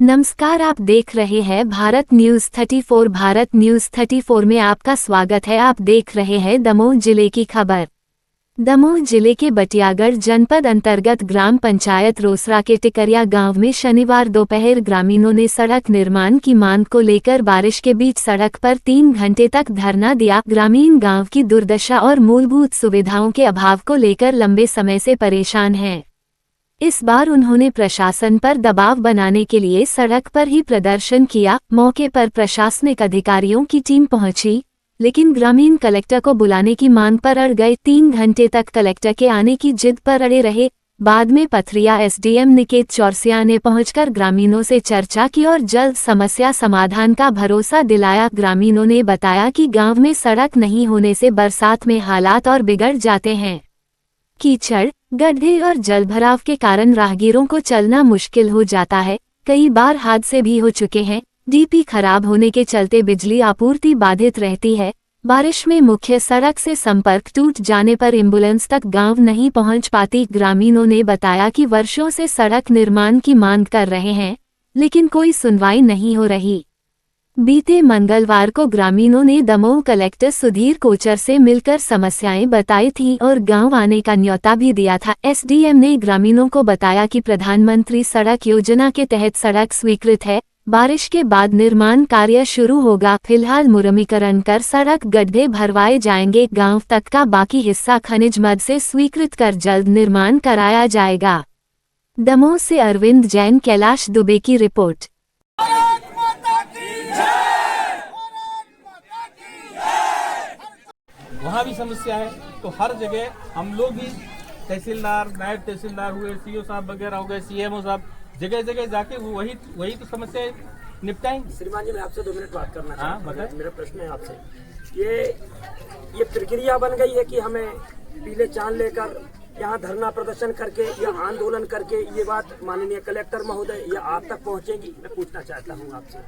नमस्कार, आप देख रहे हैं भारत न्यूज 34। भारत न्यूज 34 में आपका स्वागत है। आप देख रहे हैं दमोह जिले की खबर। दमोह जिले के बटियागढ़ जनपद अंतर्गत ग्राम पंचायत रोसरा के टिकरिया गांव में शनिवार दोपहर ग्रामीणों ने सड़क निर्माण की मांग को लेकर बारिश के बीच सड़क पर 3 घंटे तक धरना दिया। ग्रामीण गांव की दुर्दशा और मूलभूत सुविधाओं के अभाव को लेकर लंबे समय से परेशान हैं। इस बार उन्होंने प्रशासन पर दबाव बनाने के लिए सड़क पर ही प्रदर्शन किया। मौके पर प्रशासनिक अधिकारियों की टीम पहुंची, लेकिन ग्रामीण कलेक्टर को बुलाने की मांग पर अड़ गए। 3 घंटे तक कलेक्टर के आने की जिद पर अड़े रहे। बाद में पथरिया एसडीएम निकेत चौरसिया ने पहुंचकर ग्रामीणों से चर्चा की और जल्द समस्या समाधान का भरोसा दिलाया। ग्रामीणों ने बताया कि गांव में सड़क नहीं होने से बरसात में हालात और बिगड़ जाते हैं। कीचड़, गड्ढे और जलभराव के कारण राहगीरों को चलना मुश्किल हो जाता है। कई बार हादसे भी हो चुके हैं। डीपी खराब होने के चलते बिजली आपूर्ति बाधित रहती है। बारिश में मुख्य सड़क से संपर्क टूट जाने पर एम्बुलेंस तक गांव नहीं पहुंच पाती। ग्रामीणों ने बताया कि वर्षों से सड़क निर्माण की मांग कर रहे हैं, लेकिन कोई सुनवाई नहीं हो रही। बीते मंगलवार को ग्रामीणों ने दमोह कलेक्टर सुधीर कोचर से मिलकर समस्याएं बताई थीं और गांव आने का न्योता भी दिया था। एसडीएम ने ग्रामीणों को बताया कि प्रधानमंत्री सड़क योजना के तहत सड़क स्वीकृत है। बारिश के बाद निर्माण कार्य शुरू होगा। फिलहाल मुरमीकरण कर सड़क गड्ढे भरवाए जाएंगे। गांव तक का बाकी हिस्सा खनिज मद से स्वीकृत कर जल्द निर्माण कराया जाएगा। दमोह से अरविंद जैन, कैलाश दुबे की रिपोर्ट। वहाँ भी समस्या है, तो हर जगह हम लोग भी तहसीलदार, नायब तहसीलदार हुए, सीओ साहब वगैरह हो गए, सीएमओ साहब, जगह जगह जाके वही तो समस्या निपटाएंगे। श्रीमान जी, मैं आपसे 2 मिनट बात करना चाहता हूँ। बताएं। मेरा प्रश्न है आपसे, ये प्रक्रिया बन गई है कि हमें पीले चांद लेकर यहाँ धरना प्रदर्शन करके या आंदोलन करके ये बात माननीय कलेक्टर महोदय या आप तक पहुँचेगी? मैं पूछना चाहता हूँ आपसे।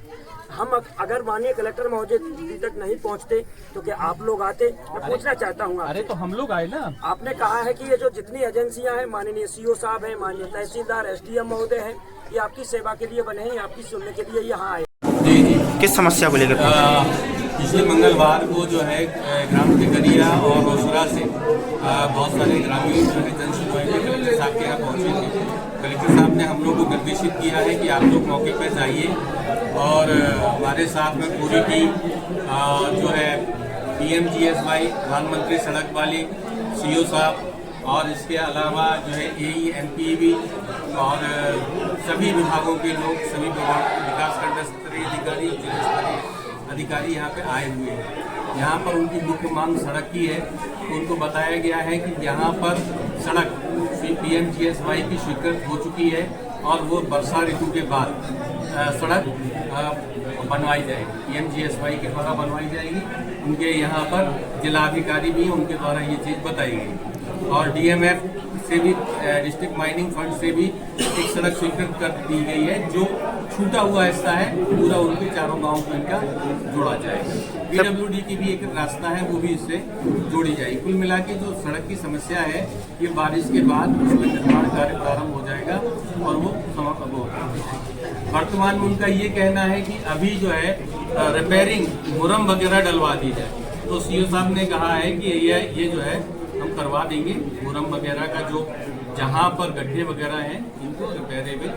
हम अगर माननीय कलेक्टर महोदय दिल्ली तक नहीं पहुँचते तो क्या आप लोग आते? मैं पूछना चाहता हूँ। अरे तो हम लोग आए ना। आपने कहा है कि ये जो जितनी एजेंसियां हैं, माननीय सीओ साहब हैं, माननीय तहसीलदार, एसडीएम महोदय हैं, ये आपकी सेवा के लिए बने हैं, आपकी सुनने के लिए यहाँ आए। जी जी। किस समस्या को लेकर? पिछले मंगलवार को जो है ग्राम टिकरिया और रोसरा से बहुत सारे ग्रामीण जो है जन सुनवाई में कलेक्टर साहब के यहाँ पहुँचे थे। कलेक्टर साहब ने हम लोग को निर्देशित किया है कि आप लोग मौके पर जाइए और हमारे साथ में पूरी टीम जो है PMGSY, प्रधानमंत्री सड़क वाली, सीओ साहब और इसके अलावा जो है AEMPB और सभी विभागों के लोग, सभी विकासखंड स्तरीय अधिकारी, जिला स्तरीय अधिकारी यहाँ पे आए हुए हैं। यहाँ पर उनकी मुख्य मांग सड़क की है। उनको बताया गया है कि यहाँ पर सड़क PMGSY की स्वीकृत हो चुकी है और वो वर्षा ऋतु के बाद सड़क बनवाई जाएगी, PMGSY के द्वारा बनवाई जाएगी। उनके यहाँ पर जिलाधिकारी भी उनके द्वारा ये चीज़ बताई गई और DMF से भी, डिस्ट्रिक्ट माइनिंग फंड से भी एक सड़क स्वीकृत कर दी गई है। जो छूटा हुआ हिस्सा है पूरा उनके चारों गाँव को इनका जोड़ा जाएगा। PWD की भी एक रास्ता है, वो भी इससे जोड़ी जाएगी। कुल मिला के जो सड़क की समस्या है, ये बारिश के बाद उसमें निर्माण कार्य प्रारंभ हो जाएगा और वो समाप्त होगा। वर्तमान में उनका ये कहना है कि अभी जो है रिपेयरिंग, मुरम वगैरह डलवा दी जाए। तो सीओ साहब ने कहा है कि ये जो है हम करवा देंगे, मुरम वगैरह का जो जहाँ पर गड्ढे वगैरह हैं इनको रिपेयरेबल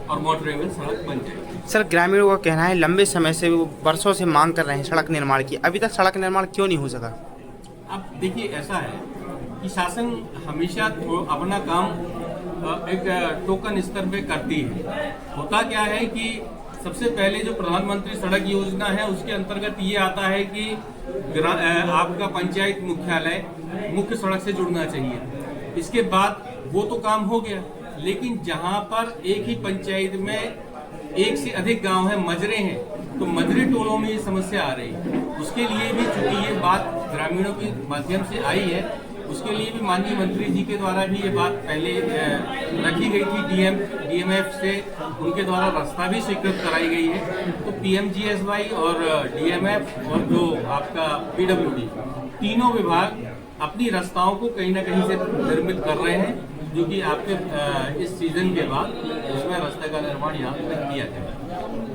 और मोटरेबल सड़क बन जाएगी। सर, ग्रामीणों का कहना है लंबे समय से वो वर्षों से मांग कर रहे हैं सड़क निर्माण की, अभी तक सड़क निर्माण क्यों नहीं हो सका? अब देखिए, ऐसा है कि शासन हमेशा अपना काम एक टोकन स्तर पे करती है। होता क्या है कि सबसे पहले जो प्रधानमंत्री सड़क योजना है उसके अंतर्गत ये आता है कि आपका पंचायत मुख्यालय मुख्य सड़क से जुड़ना चाहिए। इसके बाद वो तो काम हो गया, लेकिन जहाँ पर एक ही पंचायत में एक से अधिक गांव है, मजरे हैं, तो मजरे टोलों में ये समस्या आ रही है। उसके लिए भी चूंकि ये बात ग्रामीणों के माध्यम से आई है, उसके लिए भी माननीय मंत्री जी के द्वारा भी ये बात पहले रखी गई थी। DMF से उनके द्वारा रास्ता भी स्वीकृत कराई गई है। तो PMGSY और DMF और जो आपका PWD, तीनों विभाग अपनी रास्ताओं को कहीं ना कहीं से निर्मित कर रहे हैं जो कि आपके इस सीजन के बाद इसमें रास्ते का निर्माण यहाँ पर किया जाएगा।